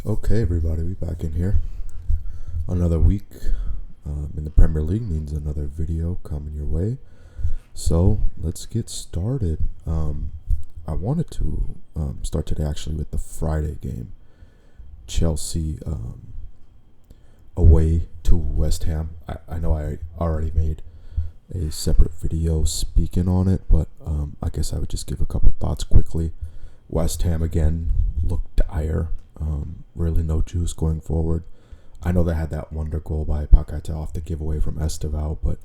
Okay, everybody, we back in here. Another week in the Premier League means another video coming your way. So let's get started. I wanted to start today actually with the Friday game. Chelsea away to West Ham. I know I already made a separate video speaking on it, but I guess I would just give a couple thoughts quickly. West Ham again looked dire. Really no juice going forward. I know they had that wonder goal by Bukayo off the giveaway from Esteval, but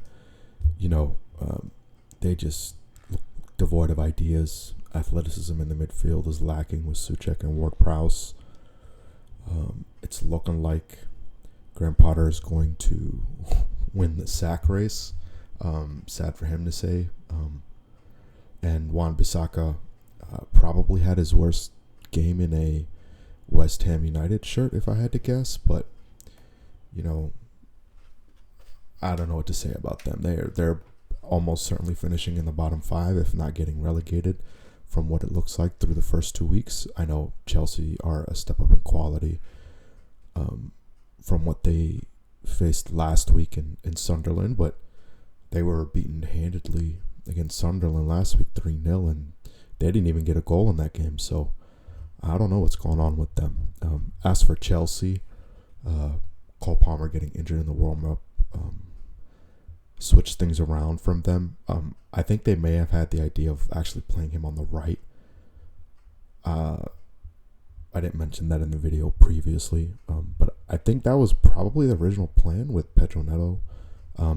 they just look devoid of ideas. Athleticism in the midfield is lacking with Souček and Ward-Prowse. It's looking like Graham Potter is going to win the sack race. Sad for him to say. And Wan-Bissaka probably had his worst game in a West Ham United shirt, if I had to guess, but I don't know what to say about them. They're almost certainly finishing in the bottom five, if not getting relegated, from what it looks like through the first 2 weeks. I know Chelsea are a step up in quality from what they faced last week in Sunderland, but they were beaten handedly against Sunderland last week 3-0, and they didn't even get a goal in that game, so I don't know what's going on with them. As for Chelsea, Cole Palmer getting injured in the warm-up switched things around from them. I think they may have had the idea of actually playing him on the right. I didn't mention that in the video previously, but I think that was probably the original plan, with Pedro Neto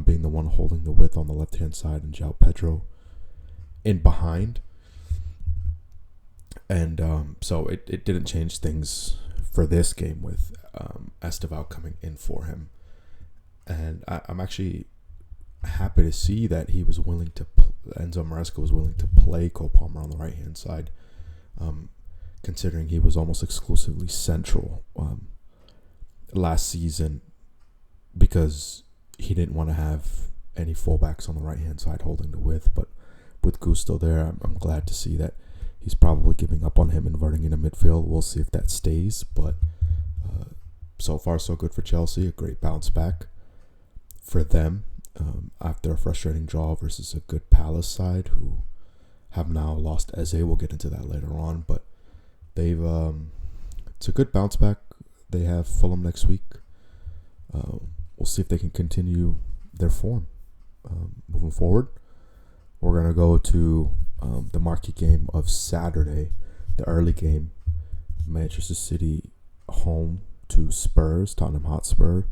being the one holding the width on the left-hand side and João Pedro in behind. And so it didn't change things for this game with Esteval coming in for him. And I'm actually happy to see that he was willing to, Enzo Maresca was willing to play Cole Palmer on the right-hand side, considering he was almost exclusively central last season, because he didn't want to have any fullbacks on the right-hand side holding the width. But with Gusto there, I'm glad to see that he's probably giving up on him, inverting into midfield. We'll see if that stays, but so far so good for Chelsea. A great bounce back for them after a frustrating draw versus a good Palace side who have now lost Eze. We'll get into that later on, but they've it's a good bounce back. They have Fulham next week. We'll see if they can continue their form moving forward. We're going to go to the marquee game of Saturday, the early game. Manchester City home to Spurs, Tottenham Hotspur.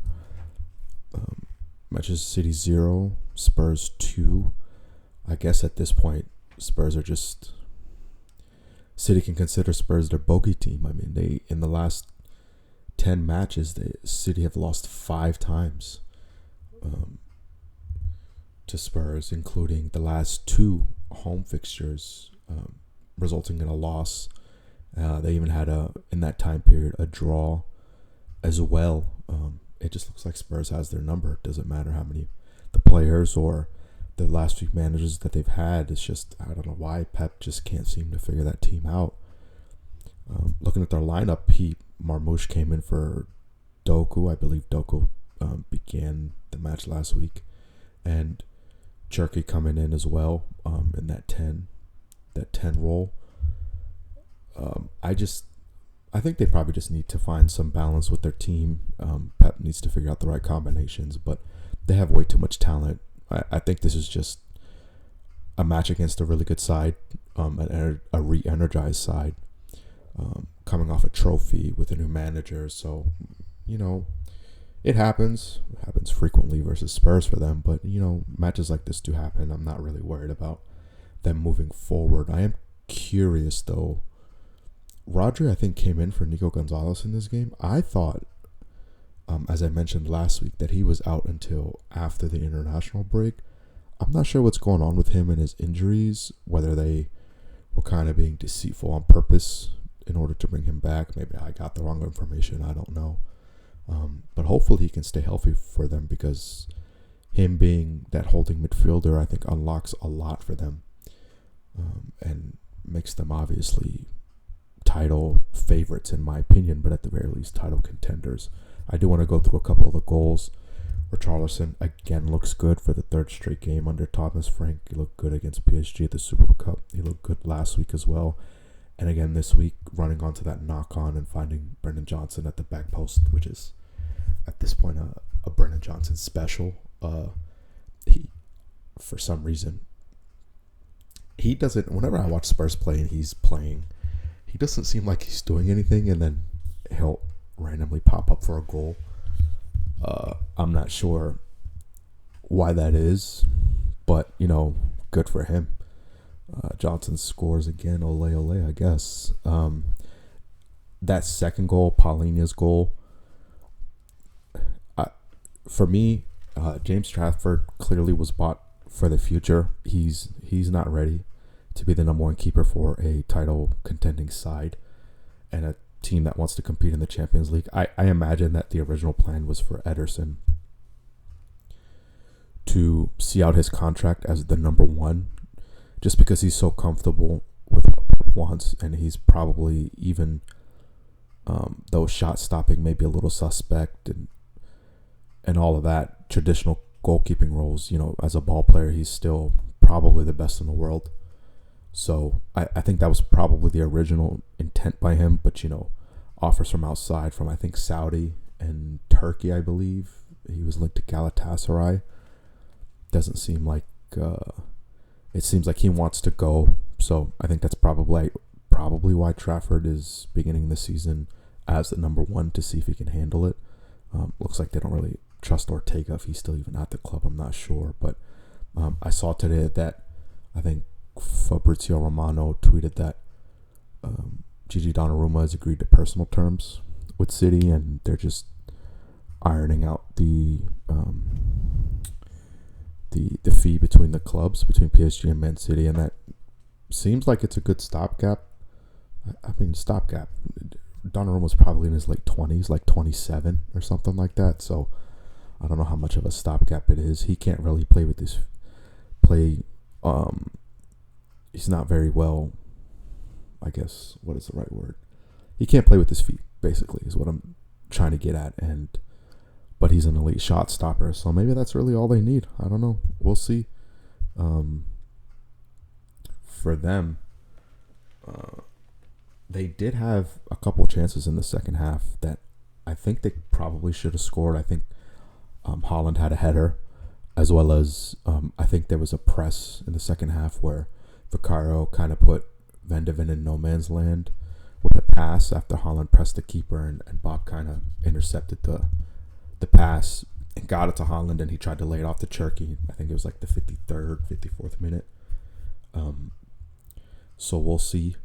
Manchester City 0, Spurs 2. I guess at this point, Spurs are just... City can consider Spurs their bogey team. I mean, they in the last 10 matches, City have lost 5 times to Spurs, including the last 2 home fixtures, resulting in a loss. They even had in that time period, a draw as well. It just looks like Spurs has their number. It doesn't matter how many the players or the last few managers that they've had. It's just, I don't know why Pep just can't seem to figure that team out. Looking at their lineup, Marmoush came in for Doku. I believe Doku began the match last week, and Cherky coming in as well in that 10 role. I think they probably just need to find some balance with their team. Pep needs to figure out the right combinations, but they have way too much talent. I think this is just a match against a really good side, a re-energized side, coming off a trophy with a new manager. So, it happens. It happens frequently versus Spurs for them, but, matches like this do happen. I'm not really worried about them moving forward. I am curious, though. Rodri, I think, came in for Nico Gonzalez in this game. I thought, as I mentioned last week, that he was out until after the international break. I'm not sure what's going on with him and his injuries, whether they were kind of being deceitful on purpose in order to bring him back. Maybe I got the wrong information. I don't know. But hopefully he can stay healthy for them, because him being that holding midfielder, I think, unlocks a lot for them and makes them obviously title favorites in my opinion, but at the very least title contenders. I do want to go through a couple of the goals. Richarlison again looks good for the third straight game under Thomas Frank. He looked good against PSG at the Super Cup. He looked good last week as well. And again this week, running onto that knock-on and finding Brennan Johnson at the back post, which is at this point a Brennan Johnson special. He, for some reason, he doesn't, whenever I watch Spurs play and he's playing, he doesn't seem like he's doing anything, and then he'll randomly pop up for a goal. I'm not sure why that is, but, good for him. Johnson scores again. Ole, ole, I guess. That second goal, Paulina's goal, for me, James Trafford clearly was bought for the future. He's not ready to be the number one keeper for a title contending side and a team that wants to compete in the Champions League. I imagine that the original plan was for Ederson to see out his contract as the number one, just because he's so comfortable with what Pep wants, and he's probably even, though shot stopping may be a little suspect and all of that, traditional goalkeeping roles, as a ball player, he's still probably the best in the world. So I think that was probably the original intent by him, but offers from outside, from I think Saudi and Turkey, I believe. He was linked to Galatasaray. Doesn't seem like it seems like he wants to go. So I think that's probably why Trafford is beginning the season as the number one, to see if he can handle it. Looks like they don't really trust Ortega, if he's still even at the club. I'm not sure, but I saw today that I think Fabrizio Romano tweeted that Gigi Donnarumma has agreed to personal terms with City, and they're just ironing out the fee between the clubs, between PSG and Man City, and that seems like it's a good stopgap. Stopgap. Donnarumma was probably in his late 20s, like 27 or something like that. So I don't know how much of a stopgap it is. He can't really play with this. He's not very well. I guess, what is the right word? He can't play with his feet, basically, is what I'm trying to get at. But he's an elite shot stopper, so maybe that's really all they need. I don't know. We'll see. For them, they did have a couple chances in the second half that I think they probably should have scored. I think Haaland had a header, as well as I think there was a press in the second half where Bukayo kind of put Van de Ven in no man's land with a pass after Haaland pressed the keeper, and Bob kind of intercepted the pass and got it to Haaland, and he tried to lay it off to Cherki. I think it was like the 53rd, 54th minute. So we'll see.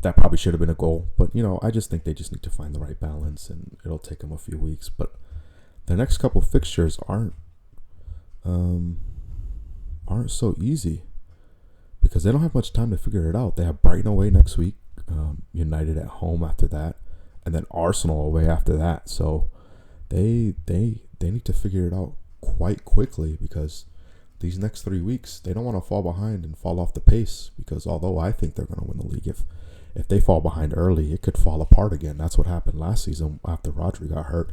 That probably should have been a goal, but I just think they just need to find the right balance, and it'll take them a few weeks. But the next couple fixtures aren't so easy, because they don't have much time to figure it out. They have Brighton away next week, United at home after that, and then Arsenal away after that. So they need to figure it out quite quickly, because these next 3 weeks, they don't want to fall behind and fall off the pace, because although I think they're going to win the league, if they fall behind early, it could fall apart again. That's what happened last season after Rodri got hurt.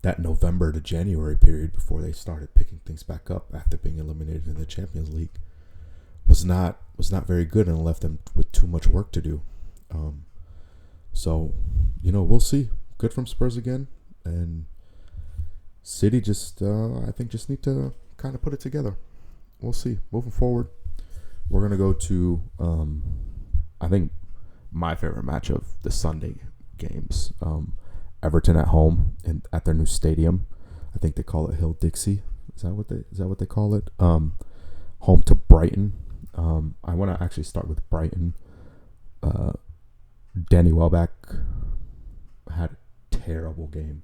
That November to January period before they started picking things back up after being eliminated in the Champions League was not very good, and left them with too much work to do. So we'll see. Good from Spurs again, and City I think just need to kind of put it together. We'll see. Moving forward, we're gonna go to I think my favorite match of the Sunday games. Everton at home and at their new stadium. I think they call it Hill Dixie. Is that what they call it? Home to Brighton. I want to actually start with Brighton. Danny Welbeck had a terrible game.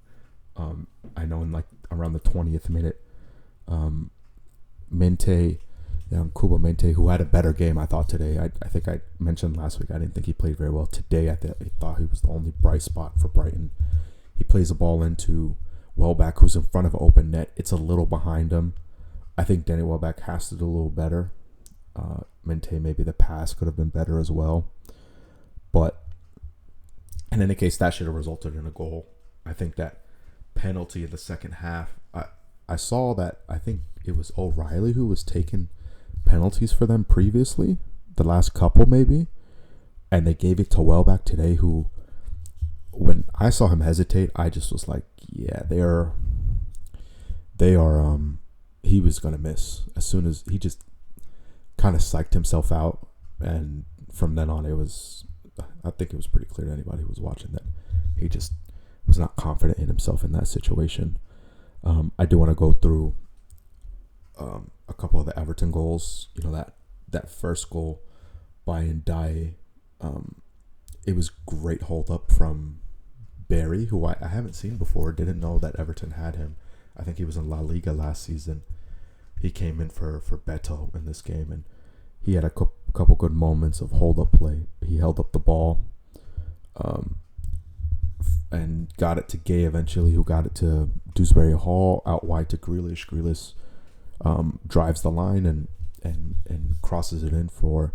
I know in like around the 20th minute, Kuba Mente, who had a better game, I thought today. I think I mentioned last week I didn't think he played very well. Today I thought he was the only bright spot for Brighton. He plays the ball into Welbeck, who's in front of an open net. It's a little behind him. I think Danny Welbeck has to do a little better. Mente, maybe the pass could have been better as well. But in any case, that should have resulted in a goal. I think that penalty in the second half, I saw that, I think it was O'Reilly who was taking penalties for them previously, the last couple maybe, and they gave it to Welbeck today, who, when I saw him hesitate, I just was like, yeah, they are he was going to miss as soon as he just kind of psyched himself out. And from then on, I think it was pretty clear to anybody who was watching that he just was not confident in himself in that situation. I do want to go through a couple of the Everton goals. You know, that first goal by Ndiaye, it was great hold up from Barry, who I haven't seen before. Didn't know that Everton had him. I think he was in La Liga last season. He came in for Beto in this game, and he had a couple good moments of hold up play. He held up the ball, and got it to Gay eventually, who got it to Dewsbury Hall, out wide to Grealish. Grealish drives the line and crosses it in for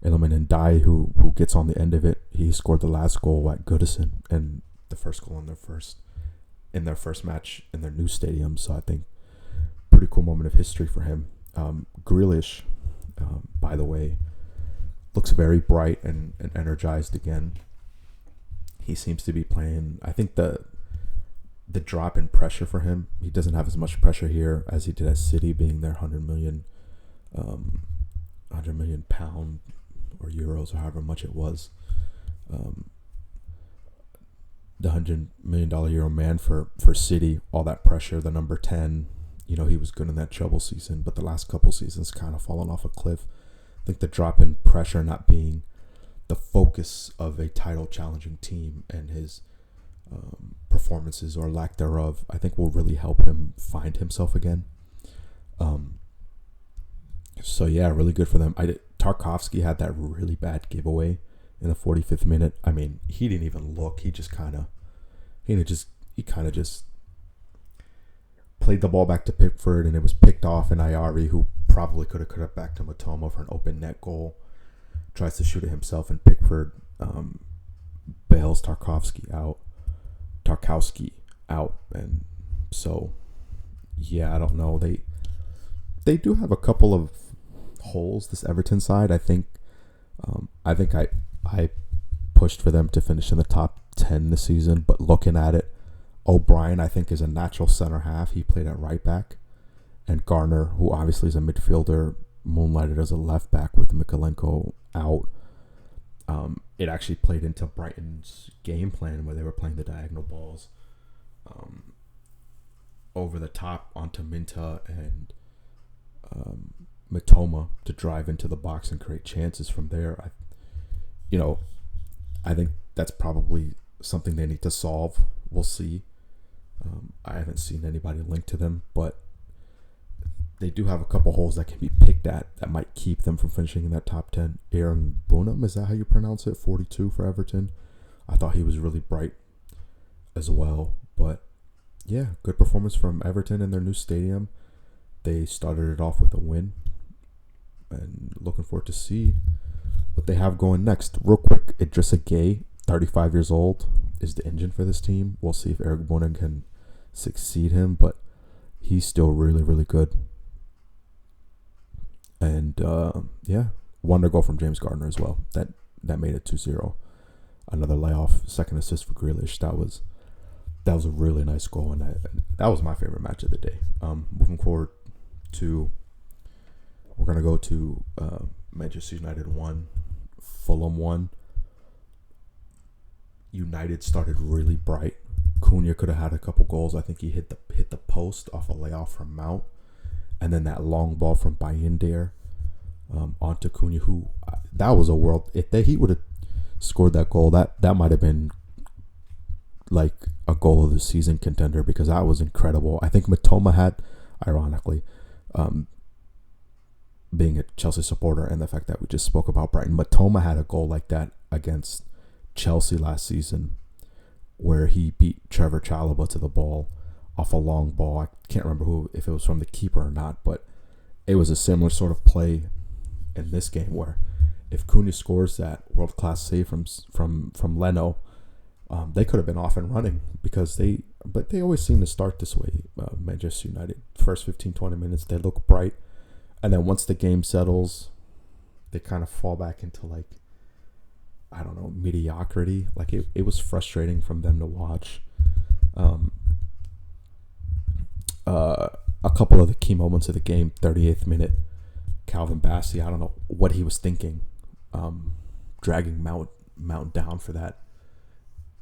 Iliman Ndiaye, who gets on the end of it. He scored the last goal at Goodison and the first goal in their first match in their new stadium. So I think pretty cool moment of history for him. Grealish, by the way, looks very bright and energized again. He seems to be playing. I think the drop in pressure for him, he doesn't have as much pressure here as he did at City, being their 100 million pound or euros or however much it was. The $100 million euro man for City, all that pressure, the number 10, you know, he was good in that treble season, but the last couple seasons kind of fallen off a cliff. I think the drop in pressure not being the focus of a title challenging team and his performances or lack thereof, I think will really help him find himself again. So yeah, really good for them. Tarkowski had that really bad giveaway in the 45th minute. I mean, he didn't even look. He kind of just played the ball back to Pickford, and it was picked off, and Ayari, who probably could have cut it back to Matoma for an open net goal, tries to shoot it himself, and Pickford bails Tarkowski out. And so, yeah, I don't know. They do have a couple of holes, this Everton side. I think I pushed for them to finish in the top 10 this season, but looking at it, O'Brien, I think, is a natural center half. He played at right back. And Garner, who obviously is a midfielder, moonlighted as a left back with Mikalenko out. It actually played into Brighton's game plan where they were playing the diagonal balls over the top onto Minta and Matoma to drive into the box and create chances from there. I think that's probably something they need to solve. We'll see. I haven't seen anybody linked to them, but they do have a couple holes that can be picked at that might keep them from finishing in that top 10. Aaron Bonham, is that how you pronounce it? 42 for Everton. I thought he was really bright as well. But yeah, good performance from Everton in their new stadium. They started it off with a win, and looking forward to see what they have going next. Real quick, Idrissa Gueye, 35 years old, is the engine for this team. We'll see if Eric Bonin can succeed him, but he's still really, really good. And yeah, wonder goal from James Gardner as well. That made it 2-0. Another layoff, second assist for Grealish. That was a really nice goal, and that was my favorite match of the day. Moving forward we're gonna go to Manchester United 1, Fulham 1. United started really bright. Cunha could have had a couple goals. I think he hit the post off a layoff from Mount, and then that long ball from Bayindir onto Cunha, who that was a world. If he would have scored that goal, that might have been like a goal of the season contender, because that was incredible. I think Matoma had, ironically, being a Chelsea supporter and the fact that we just spoke about Brighton, Matoma had a goal like that against Chelsea last season, where he beat Trevor Chalobah to the ball off a long ball. I can't remember if it was from the keeper or not, but it was a similar sort of play in this game where if Cunha scores that world class save from Leno, they could have been off and running because they always seem to start this way. Manchester United, first 15-20 minutes, they look bright, and then once the game settles, they kind of fall back into like, I don't know, mediocrity. Like it was frustrating from them to watch. A couple of the key moments of the game, 38th minute, Calvin Bassey, I don't know what he was thinking, dragging Mount down for that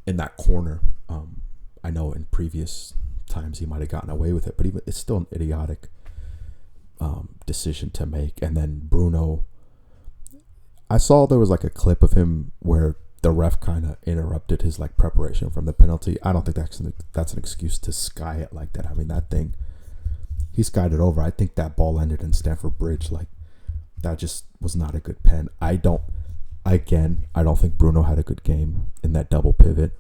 in that corner. I know in previous times he might have gotten away with it, but it's still an idiotic decision to make. And then Bruno, I saw there was like a clip of him where the ref kind of interrupted his like preparation from the penalty. I don't think that's an excuse to sky it like that. I mean, that thing, he skied it over. I think that ball ended in Stamford Bridge. Like, that just was not a good pen. I don't think Bruno had a good game in that double pivot.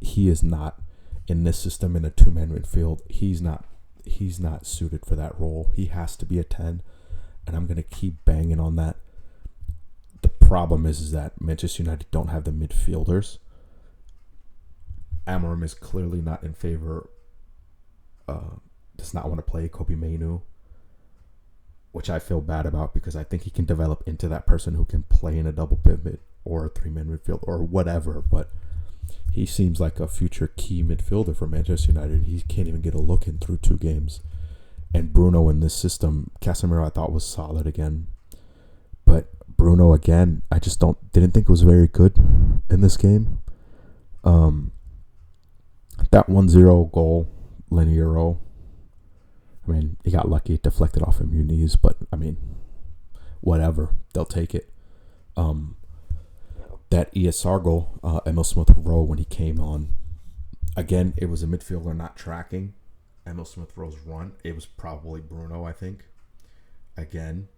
He is not in this system in a two-man midfield. He's not suited for that role. He has to be a 10, and I'm going to keep banging on that. The problem is that Manchester United don't have the midfielders. Amorim is clearly not in favor, does not want to play Kobe Mainoo, which I feel bad about because I think he can develop into that person who can play in a double pivot or a three-man midfield or whatever, but he seems like a future key midfielder for Manchester United. He can't even get a look in through 2 games. And Bruno in this system, Casemiro I thought was solid again. But Bruno again, I just didn't think it was very good in this game. That 1-0 goal, Leniero, I mean, he got lucky, it deflected off of Muniz, but I mean, whatever, they'll take it. That ESR goal, Emil Smith-Rowe, when he came on, again, it was a midfielder not tracking Emil Smith-Rowe's run. It was probably Bruno, I think, again.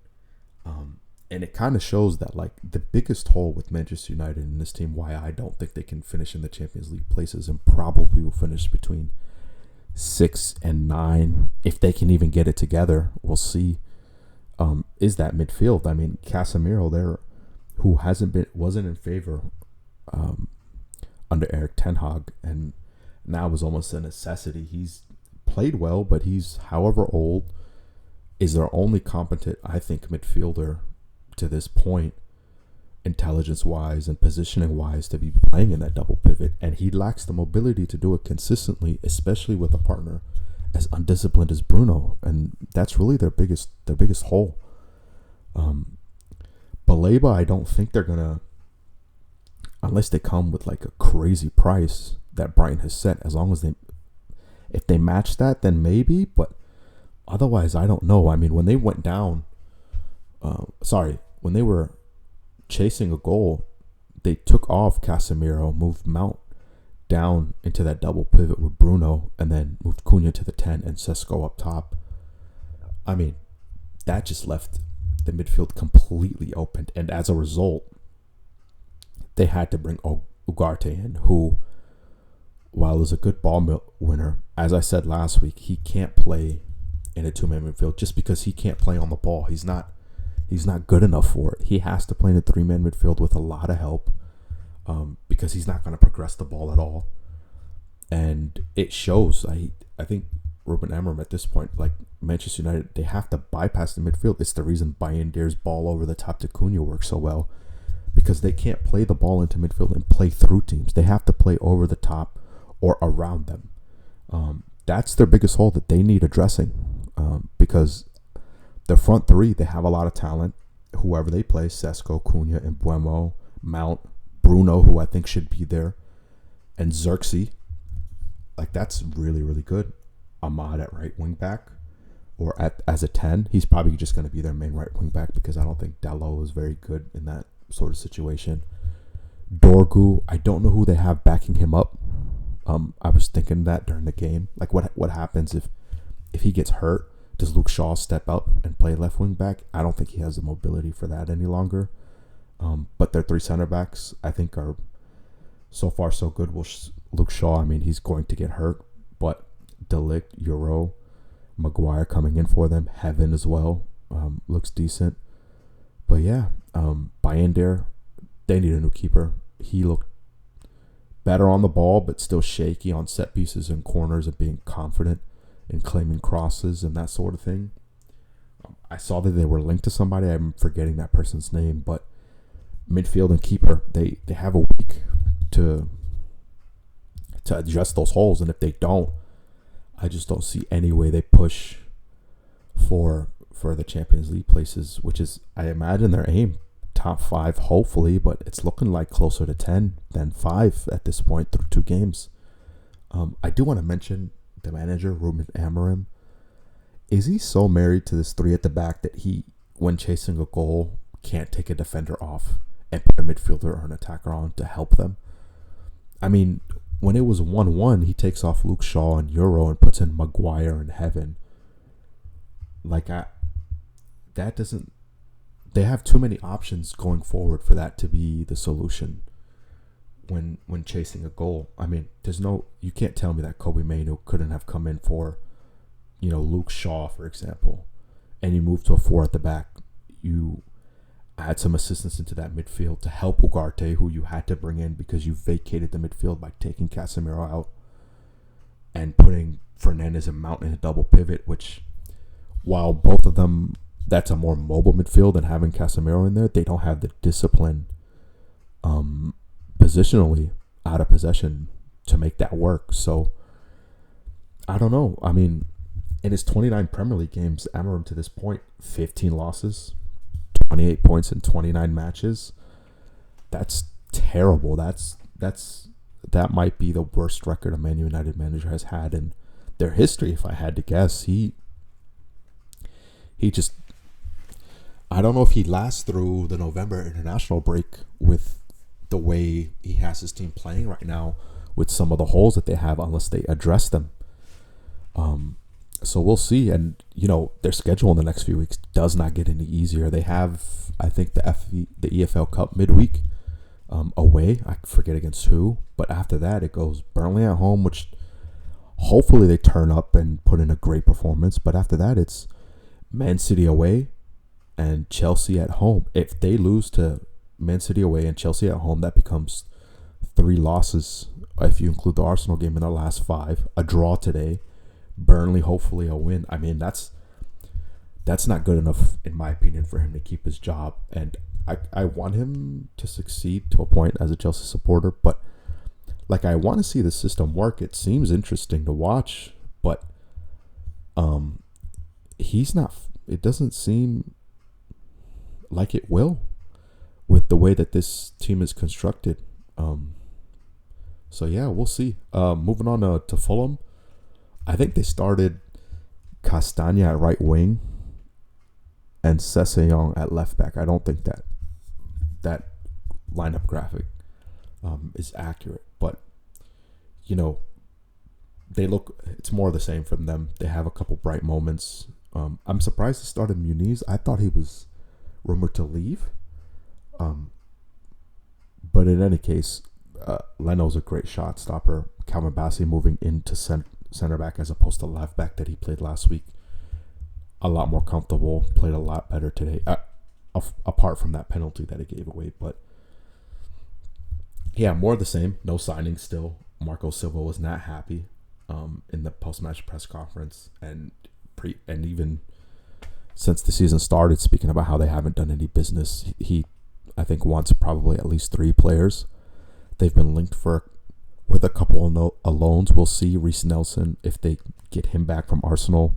And it kind of shows that, like, the biggest hole with Manchester United in this team, why I don't think they can finish in the Champions League places and probably will finish between 6 and 9, if they can even get it together, we'll see, is that midfield. I mean, Casemiro there, who wasn't in favor under Erik ten Hag, and now is almost a necessity. He's played well, but he's, however old, is their only competent, I think, midfielder to this point, intelligence-wise and positioning-wise, to be playing in that double pivot, and he lacks the mobility to do it consistently, especially with a partner as undisciplined as Bruno, and that's really their biggest hole. Baleba, I don't think they're gonna, unless they come with like a crazy price that Brighton has set. As long as if they match that, then maybe, but otherwise, I don't know. I mean, when they went down, when they were chasing a goal, they took off Casemiro, moved Mount down into that double pivot with Bruno, and then moved Cunha to the 10 and Sesko up top. I mean, that just left the midfield completely open, and as a result, they had to bring Ugarte in, who, while is a good ball winner, as I said last week, he can't play in a two-man midfield just because he can't play on the ball. He's not good enough for it. He has to play in a three-man midfield with a lot of help, because he's not going to progress the ball at all. And it shows. I think Ruben Amorim at this point, like Manchester United, they have to bypass the midfield. It's the reason Bayindir's ball over the top to Cunha works so well, because they can't play the ball into midfield and play through teams. They have to play over the top or around them. That's their biggest hole that they need addressing, because the front three, they have a lot of talent. Whoever they play, Sesko, Cunha, and Mbeumo, Mount, Bruno, who I think should be there, and Xerxes. Like, that's really, really good. Ahmad at right wing back, or as a 10. He's probably just going to be their main right wing back, because I don't think Dalot is very good in that sort of situation. Dorgu, I don't know who they have backing him up. I was thinking that during the game. Like, what happens if he gets hurt? Does Luke Shaw step up and play left wing back? I don't think he has the mobility for that any longer. But their 3 center backs, I think, are so far so good. Luke Shaw, I mean, he's going to get hurt, but De Ligt, Euro, Maguire coming in for them, Heaven as well, looks decent. But yeah, Bayender, they need a new keeper. He looked better on the ball, but still shaky on set pieces and corners and being confident in claiming crosses and that sort of thing. I saw that they were linked to somebody. I'm forgetting that person's name, but midfield and keeper, they have a week to address those holes, and if they don't, I just don't see any way they push for the Champions League places, which is, I imagine, their aim. Top 5, hopefully, but it's looking like closer to 10 than 5 at this point through 2 games. I do want to mention the manager, Ruben Amorim. Is he so married to this 3 at the back that he, when chasing a goal, can't take a defender off and put a midfielder or an attacker on to help them? I mean, when it was 1-1, he takes off Luke Shaw and Euro and puts in Maguire and Heaven. That doesn't... They have too many options going forward for that to be the solution when chasing a goal. I mean, you can't tell me that Kobe Mainoo couldn't have come in for, Luke Shaw, for example, and you moved to a 4 at the back. You add some assistance into that midfield to help Ugarte, who you had to bring in because you vacated the midfield by taking Casemiro out and putting Fernandes and Mount in a double pivot, which, while both of them, that's a more mobile midfield than having Casemiro in there, they don't have the discipline positionally out of possession to make that work. So, I don't know. I mean, in his 29 Premier League games, Amorim to this point, 15 losses, 28 points in 29 matches. That's terrible. That might be the worst record a Man United manager has had in their history, if I had to guess. He just... I don't know if he lasts through the November international break with the way he has his team playing right now with some of the holes that they have, unless they address them. So we'll see. And, their schedule in the next few weeks does not get any easier. They have, I think, the EFL Cup midweek away. I forget against who. But after that, it goes Burnley at home, which hopefully they turn up and put in a great performance. But after that, it's Man City away and Chelsea at home. If they lose to Man City away and Chelsea at home, that becomes 3 losses if you include the Arsenal game in the last 5. A draw today, Burnley hopefully a win. I mean, that's not good enough, in my opinion, for him to keep his job. And I want him to succeed to a point as a Chelsea supporter, but I want to see the system work. It seems interesting to watch, but he's not... It doesn't seem like it will with the way that this team is constructed. So yeah, we'll see. Moving on to Fulham. I think they started Castagna at right wing and Sessegnon at left back. I don't think that lineup graphic is accurate, but it's more of the same from them. They have a couple bright moments. I'm surprised they started Muniz. I thought he was rumored to leave. But in any case, Leno's a great shot stopper. Calvin Bassey moving into center back as opposed to left back that he played last week. A lot more comfortable. Played a lot better today. Apart from that penalty that he gave away. But yeah, more of the same. No signings still. Marco Silva was not happy in the post-match press conference. And even since the season started, speaking about how they haven't done any business, he I think wants probably at least 3 players. They've been linked with a couple of loans. We'll see. Reece Nelson, if they get him back from Arsenal.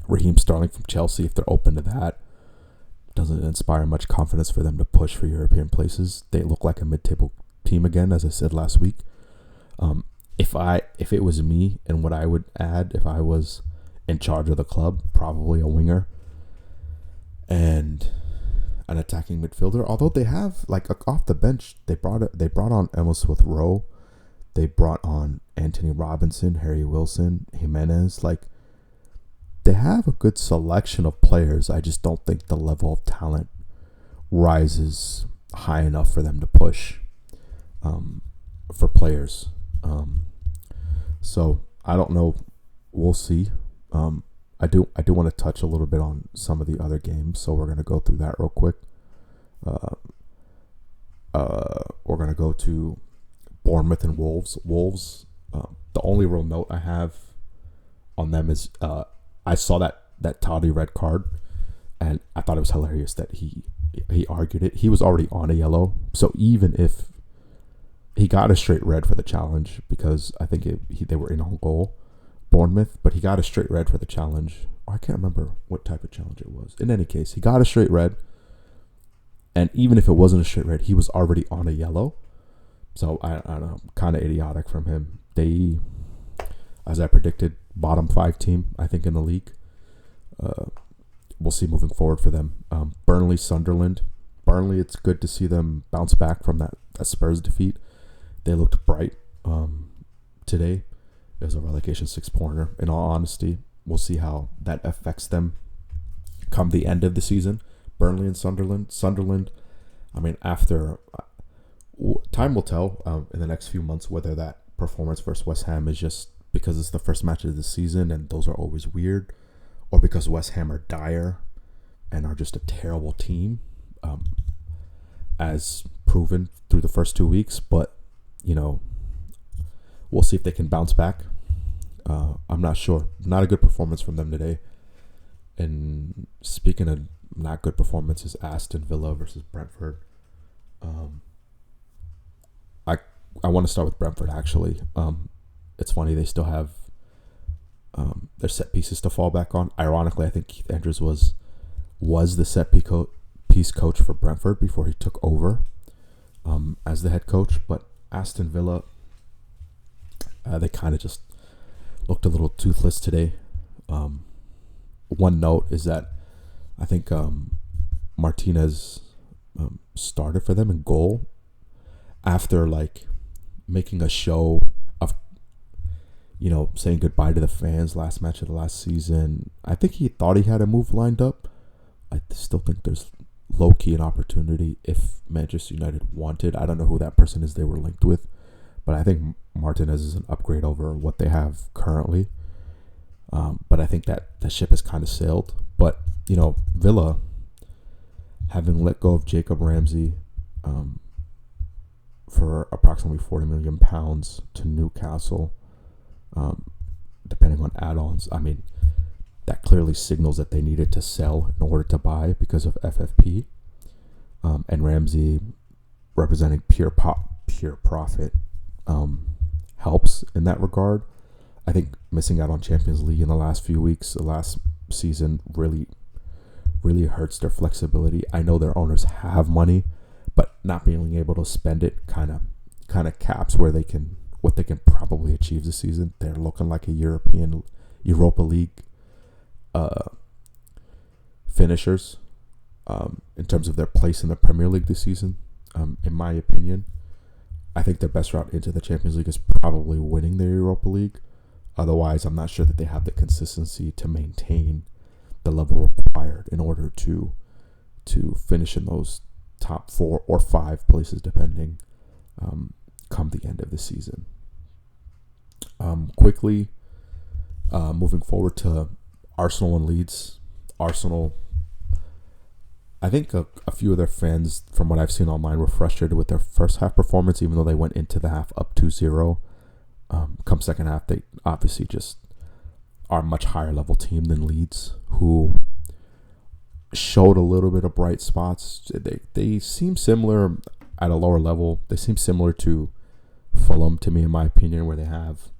Raheem Sterling from Chelsea, if they're open to that. Doesn't inspire much confidence for them to push for European places. They look like a mid-table team again, as I said last week. If it was me, and what I would add if I was in charge of the club, probably a winger and an attacking midfielder. Although they have, off the bench, they brought on Emil Smith-Rowe, they brought on Anthony Robinson, Harry Wilson, Jimenez. They have a good selection of players. I just don't think the level of talent rises high enough for them to push for players. So I don't know. We'll see. I do want to touch a little bit on some of the other games, so we're going to go through that real quick. Uh, we're gonna go to Bournemouth and Wolves. Wolves. The only real note I have on them is I saw that Toddy red card, and I thought it was hilarious that he argued it. He was already on a yellow, so even if he got a straight red for the challenge, because I think they were in on goal, Bournemouth, but he got a straight red for the challenge. I can't remember what type of challenge it was. In any case, he got a straight red, and even if it wasn't a straight red, he was already on a yellow. So I don't know, kind of idiotic from him. They, as I predicted, bottom 5 team, I think, in the league. We'll see moving forward for them. Burnley, Sunderland. Burnley, it's good to see them bounce back from that Spurs defeat. They looked bright today. It was a relegation 6-pointer. In all honesty, we'll see how that affects them come the end of the season. Burnley and Sunderland. Sunderland, I mean, after time will tell in the next few months whether that performance versus West Ham is just because it's the first match of the season and those are always weird, or because West Ham are dire and are just a terrible team, as proven through the first 2 weeks. But, we'll see if they can bounce back. I'm not sure. Not a good performance from them today. And speaking of not good performances, Aston Villa versus Brentford. I want to start with Brentford, actually. It's funny, they still have their set pieces to fall back on. Ironically, I think Keith Andrews was the set piece coach for Brentford before he took over as the head coach. But Aston Villa, they kind of just looked a little toothless today. One note is that I think Martinez started for them in goal after making a show of saying goodbye to the fans last match of the last season. I think he thought he had a move lined up. I still think there's low-key an opportunity if Manchester United wanted. I don't know who that person is they were linked with, but I think Martinez is an upgrade over what they have currently. But I think that the ship has kind of sailed. But, Villa, having let go of Jacob Ramsey for approximately £40 million to Newcastle, depending on add-ons, I mean, that clearly signals that they needed to sell in order to buy because of FFP. And Ramsey, representing pure profit, helps in that regard. I think missing out on Champions League in the last few weeks, the last season, really hurts their flexibility. I know their owners have money, but not being able to spend it kind of caps what they can probably achieve this season. They're looking like a Europa League finishers in terms of their place in the Premier League this season. In my opinion, I think their best route into the Champions League is probably winning the Europa League. Otherwise, I'm not sure that they have the consistency to maintain the level required in order to finish in those top 4 or 5 places, depending, come the end of the season. Quickly, moving forward to Arsenal and Leeds. Arsenal, I think a few of their fans, from what I've seen online, were frustrated with their first half performance, even though they went into the half up 2-0. Come second half, they obviously just are a much higher level team than Leeds, who showed a little bit of bright spots. They seem similar at a lower level. They seem similar to Fulham, to me, in my opinion, where they have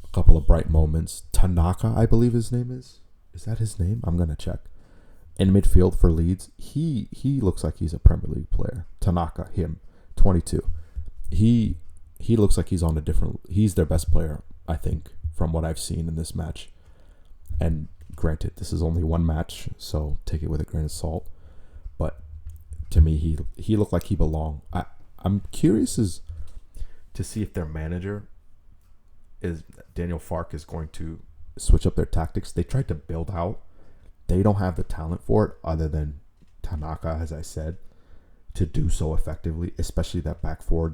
a couple of bright moments. Tanaka, I believe his name is. Is that his name? I'm going to check. In midfield for Leeds, he looks like he's a Premier League player. Tanaka, him, 22. He looks like he's on a different... He's their best player, I think, from what I've seen in this match. And granted, this is only one match, so take it with a grain of salt. But to me, he looked like he belonged. I'm curious to see if their manager, Daniel Farke, is going to switch up their tactics. They tried to build out. They don't have the talent for it other than Tanaka, as I said, to do so effectively, especially that back four.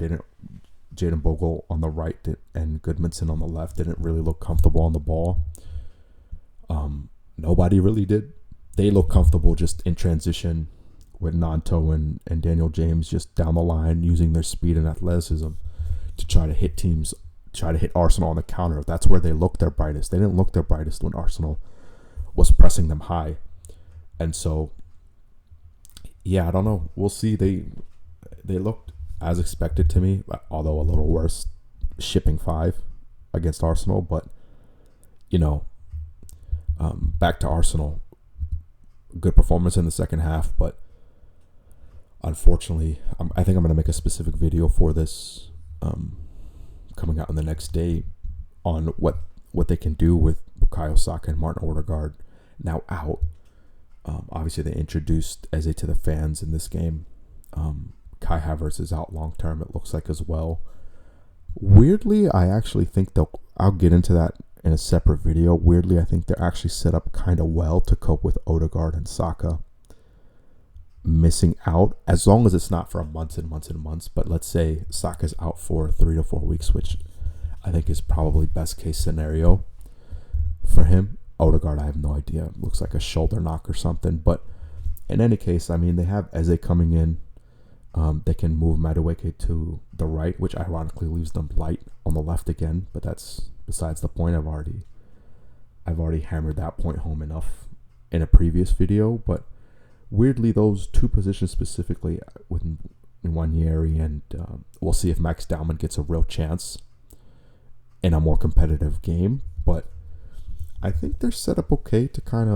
Jadon Bogle on the right and Goodmanson on the left didn't really look comfortable on the ball. Nobody really did. They look comfortable just in transition with Nanto and Daniel James just down the line using their speed and athleticism to try to hit teams, try to hit Arsenal on the counter. That's where they look their brightest. They didn't look their brightest when Arsenal was pressing them high. And so, yeah, I don't know. We'll see. They looked as expected to me, although a little worse, shipping 5 against Arsenal. But, back to Arsenal. Good performance in the second half, but unfortunately, I think I'm going to make a specific video for this coming out on the next day on what they can do with Bukayo, Saka, and Martin Odegaard now out. Obviously, they introduced Eze to the fans in this game. Kai Havertz is out long term, it looks like, as well. Weirdly, I actually think I'll get into that in a separate video. Weirdly, I think they're actually set up kind of well to cope with Odegaard and Saka missing out, as long as it's not for months and months and months. But let's say Saka's out for 3 to 4 weeks, which I think is probably best case scenario for him. Odegaard, I have no idea. Looks like a shoulder knock or something. But in any case, I mean, they have Eze coming in. They can move Madueke to the right, which ironically leaves them light on the left again. But that's besides the point. I've already hammered that point home enough in a previous video. But weirdly, those two positions specifically with Nwaneri, and we'll see if Max Dowman gets a real chance in a more competitive game. But I think they're set up okay to kind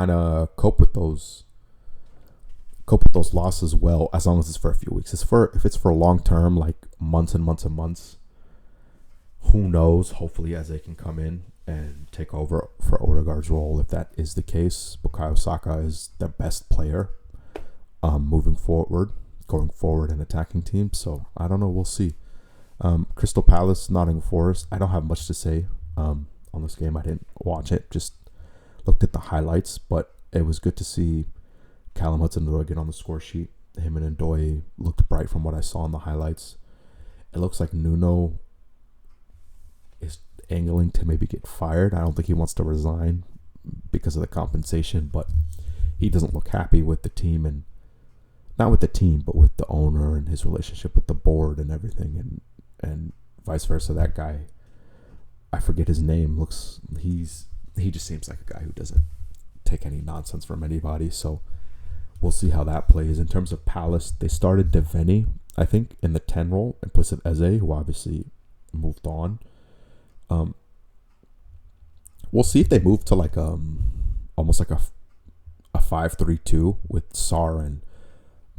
of cope with those losses well, as long as it's for a few weeks. If it's for long term, like months and months and months, who knows? Hopefully, as they can come in and take over for Odegaard's role, if that is the case. Bukayo Saka is the best player going forward in attacking teams. So I don't know. We'll see. Crystal Palace, Nottingham Forest. I don't have much to say on this game. I didn't watch it. Just looked at the highlights, but it was good to see Callum Hudson-Odoi get on the score sheet. Him and Ndoye looked bright from what I saw in the highlights. It looks like Nuno is angling to maybe get fired. I don't think he wants to resign because of the compensation, but he doesn't look happy with the team, and not with the team, but with the owner and his relationship with the board and everything, and vice versa. That guy, I forget his name, he just seems like a guy who doesn't take any nonsense from anybody. So we'll see how that plays. In terms of Palace, they started Deveni, I think, in the 10 role in place of Eze, who obviously moved on. We'll see if they move to like almost like a 5-3-2 with Sarr and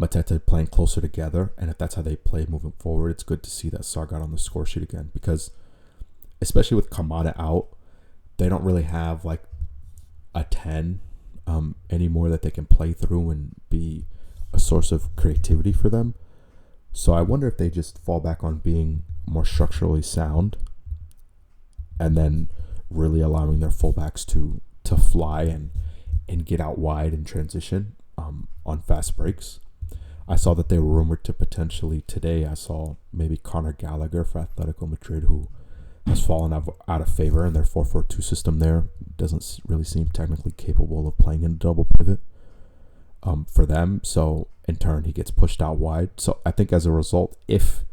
Mateta playing closer together, and if that's how they play moving forward, it's good to see that Sarr got on the score sheet again, because especially with Kamada out, they don't really have like a 10 anymore that they can play through and be a source of creativity for them. So I wonder if they just fall back on being more structurally sound and then really allowing their fullbacks to fly and get out wide in transition on fast breaks. I saw that they were rumored to potentially today. I saw maybe Conor Gallagher for Atletico Madrid, who has fallen out of favor in their 4-4-2 system there. Doesn't really seem technically capable of playing in a double pivot for them. So in turn, he gets pushed out wide. So I think as a result, if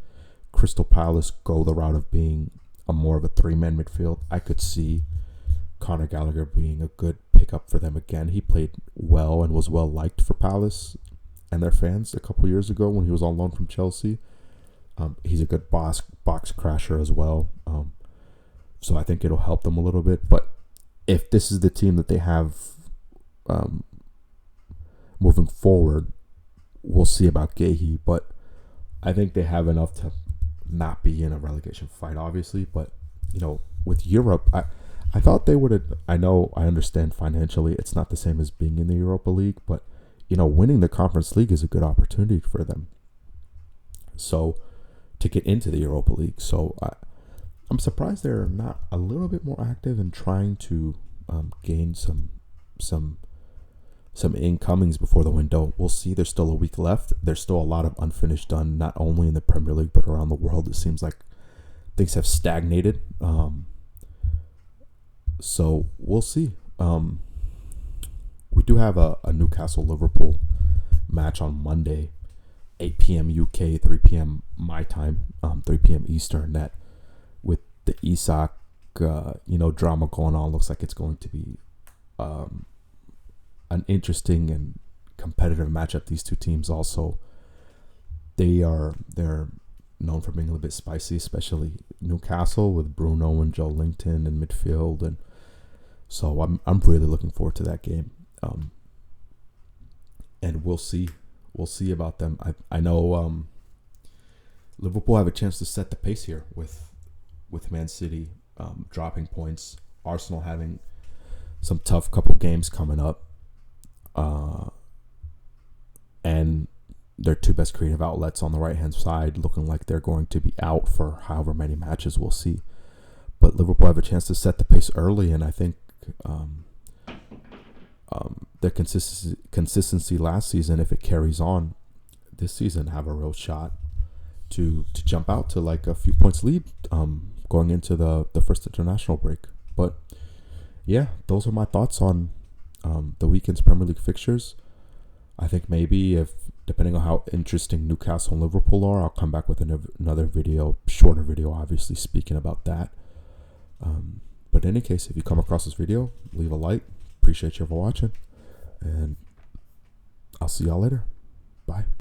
Crystal Palace go the route of being a more of a 3-man midfield, I could see Conor Gallagher being a good pickup for them again. He played well and was well liked for Palace and their fans a couple years ago when he was on loan from Chelsea. He's a good box crasher as well. So I think it'll help them a little bit. But if this is the team that they have moving forward, we'll see about Gahey. But I think they have enough to not be in a relegation fight, obviously. But, with Europe, I thought they would have. I understand financially it's not the same as being in the Europa League, but winning the Conference League is a good opportunity for them. So to get into the Europa League, so I'm surprised they're not a little bit more active in trying to gain some incomings before the window. We'll see. There's still a week left. There's still a lot of unfinished done, not only in the Premier League but around the world. It seems like things have stagnated. So we'll see. We do have a Newcastle Liverpool match on Monday, 8 p.m. UK, 3 p.m. my time, 3 p.m. Eastern. That with the Isak, drama going on, looks like it's going to be an interesting and competitive matchup. These two teams also, they're known for being a little bit spicy, especially Newcastle with Bruno and Joe Linton in midfield, and so I'm really looking forward to that game. And we'll see about them. I know Liverpool have a chance to set the pace here with Man City dropping points, Arsenal having some tough couple games coming up, and their two best creative outlets on the right-hand side looking like they're going to be out for however many matches, we'll see. But Liverpool have a chance to set the pace early, and I think their consistency last season, if it carries on this season, have a real shot to jump out to like a few points lead going into the first international break. But yeah, those are my thoughts on the weekend's Premier League fixtures. I think maybe depending on how interesting Newcastle and Liverpool are, I'll come back with another video, shorter video, obviously, speaking about that. But in any case, if you come across this video, leave a like. Appreciate you for watching, and I'll see y'all later. Bye.